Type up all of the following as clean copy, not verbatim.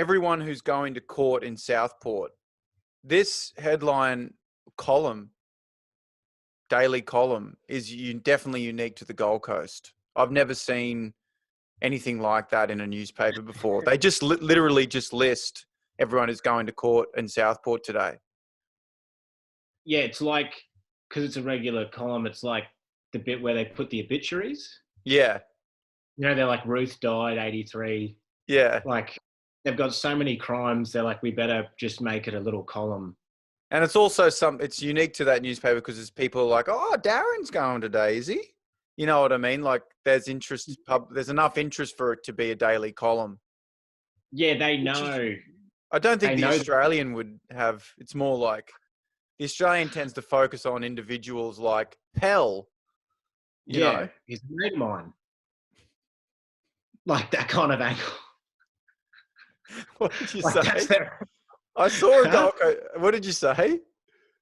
everyone who's going to court in Southport. This headline column, daily column, is definitely unique to the Gold Coast. I've never seen anything like that in a newspaper before. They just literally just list everyone who's going to court in Southport today. Yeah, it's like, because it's a regular column, it's like the bit where they put the obituaries. Yeah. You know, they're like, Ruth died, 83. Yeah. Like, they've got so many crimes, they're like, we better just make it a little column. And it's also it's unique to that newspaper because there's people like, oh, Darren's going today, is he? You know what I mean? Like there's interest, there's enough interest for it to be a daily column. Yeah, they know. I don't think the Australian would have, it's more like the Australian tends to focus on individuals like Pell. You know? He's a mate of mine. Like that kind of angle. What did you say? I saw a Gold Coast. What did you say?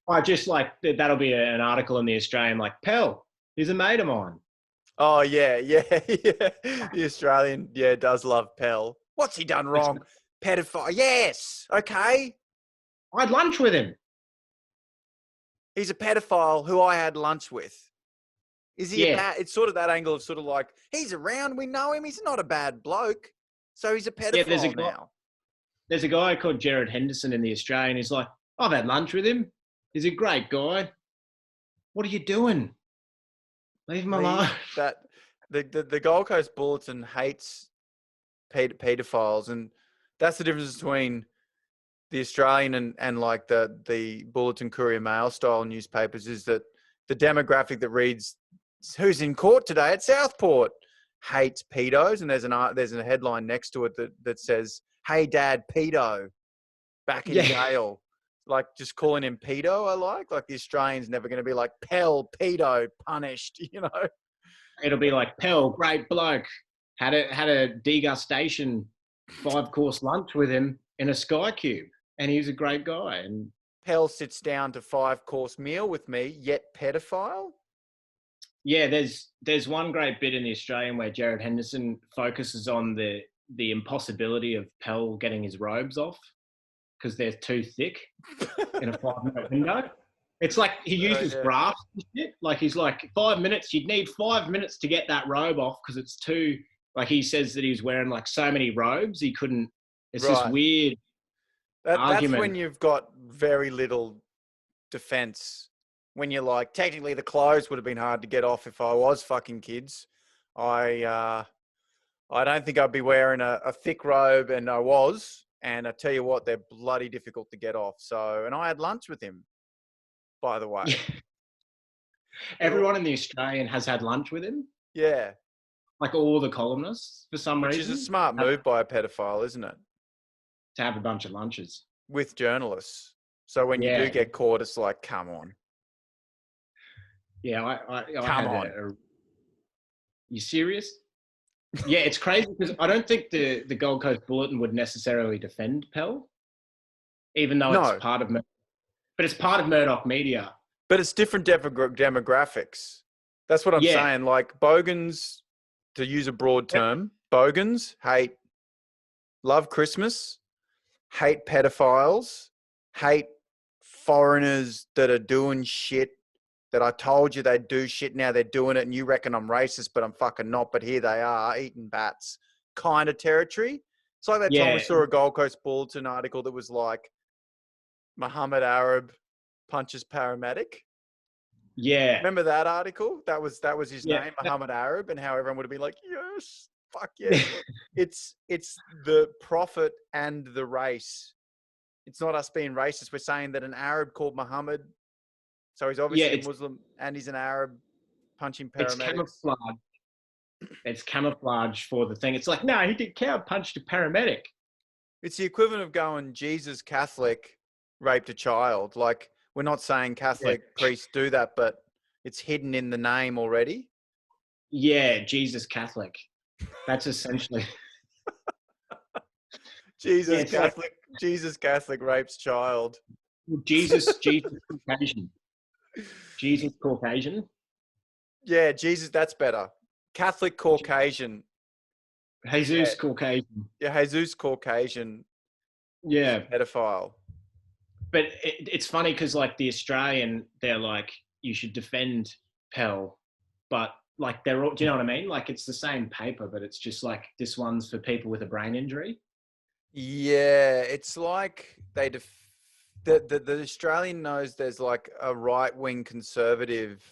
I just like, that'll be an article in the Australian, like, Pell, he's a mate of mine. Oh, yeah. The Australian, does love Pell. What's he done wrong? Pedophile. Yes. Okay. I had lunch with him. He's a pedophile who I had lunch with. Is he it's sort of that angle of sort of like, he's around, we know him, he's not a bad bloke. So he's a pedophile now. There's a guy called Jared Henderson in the Australian. He's like, I've had lunch with him. He's a great guy. What are you doing? Leave him alone. The Gold Coast Bulletin hates pedophiles, and that's the difference between the Australian and like the Bulletin Courier Mail style newspapers, is that the demographic that reads who's in court today at Southport hates pedos, and there's a headline next to it that says, hey dad, pedo, back in jail. Like just calling him pedo, I like the Australian's never going to be like Pell, pedo, punished, you know. It'll be like, Pell, great bloke, had a degustation 5-course lunch with him in a Sky Cube, and he's a great guy. And Pell sits down to 5-course meal with me, yet pedophile. Yeah, there's one great bit in the Australian where Jared Henderson focuses on the impossibility of Pell getting his robes off because they're too thick in a 5-minute window. It's like he uses graphs and shit. Like he's like, 5 minutes, you'd need 5 minutes to get that robe off because it's too, like he says that he's wearing like so many robes, he couldn't, it's this weird argument. That's when you've got very little defense. When you're like, technically the clothes would have been hard to get off if I was fucking kids. I don't think I'd be wearing a thick robe, and I was. And I tell you what, they're bloody difficult to get off. So, and I had lunch with him, by the way. Everyone in the Australian has had lunch with him. Yeah. Like all the columnists, for some reason. Which is a smart move by a pedophile, isn't it? To have a bunch of lunches. With journalists. So when you do get caught, it's like, come on. Yeah, come on. You serious? Yeah, it's crazy because I don't think the Gold Coast Bulletin would necessarily defend Pell, even though it's part of, but it's part of Murdoch Media. But it's different demographics. That's what I'm saying. Like bogans, to use a broad term, bogans love Christmas, hate pedophiles, hate foreigners that are doing shit that I told you they'd do shit, now they're doing it, and you reckon I'm racist, but I'm fucking not, but here they are, eating bats kind of territory. It's like that time we saw a Gold Coast Bulletin article that was like, Muhammad Arab punches paramedic. Yeah. Remember that article? That was his name, Muhammad Arab, and how everyone would have been like, yes, fuck yeah. It's the prophet and the race. It's not us being racist. We're saying that an Arab called Muhammad, so he's obviously a Muslim and he's an Arab punching paramedics. It's camouflage. It's camouflage for the thing. It's like, no, he did cow punched a paramedic. It's the equivalent of going, Jesus Catholic raped a child. Like, we're not saying Catholic priests do that, but it's hidden in the name already. Yeah, Jesus Catholic. That's essentially... Jesus Catholic rapes child. Jesus Caucasian. Jesus Caucasian. Yeah, Jesus, that's better. Catholic Caucasian. Jesus Caucasian. Yeah, Jesus Caucasian Yeah. Pedophile. But it's funny because like the Australian, they're like, you should defend Pell, but like they're all, do you know what I mean? Like it's the same paper, but it's just like this one's for people with a brain injury. Yeah, it's like the Australian knows there's like a right-wing conservative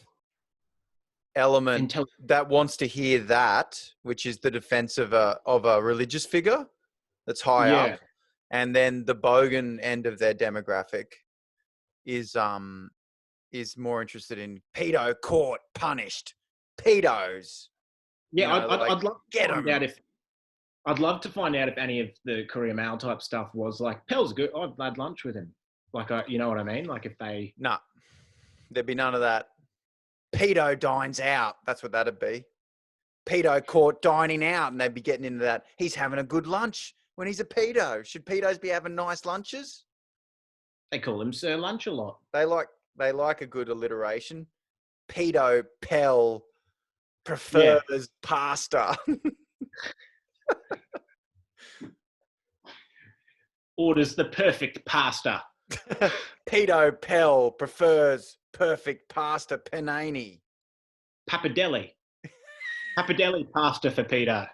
element that wants to hear that, which is the defense of a religious figure that's high up, and then the bogan end of their demographic is more interested in pedo caught, punished, pedos. Yeah, You know, I'd love to get find them. out if I'd love to find out if any of the Courier Mail type stuff was like Pell's good. I've had lunch with him. Like, you know what I mean? Like if they there'd be none of that. Pedo dines out. That's what that'd be. Pedo caught dining out, and they'd be getting into that. He's having a good lunch when he's a pedo. Should pedos be having nice lunches? They call him Sir Lunch a lot. They like a good alliteration. Pedo Pell prefers pasta. Orders the perfect pasta. Pedo Pell prefers perfect pasta panini. Pappardelle. Pappardelle pasta for Peter.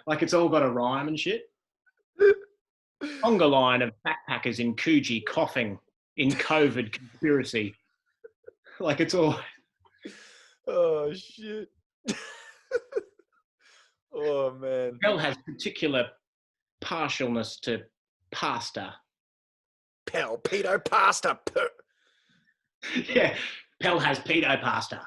Like it's all got a rhyme and shit. Conga line of backpackers in Coogee coughing in COVID conspiracy. Like it's all. Oh shit. Oh man. Pell has particular partialness to pasta. Pell, pedo pasta. Yeah, Pell has pedo pasta.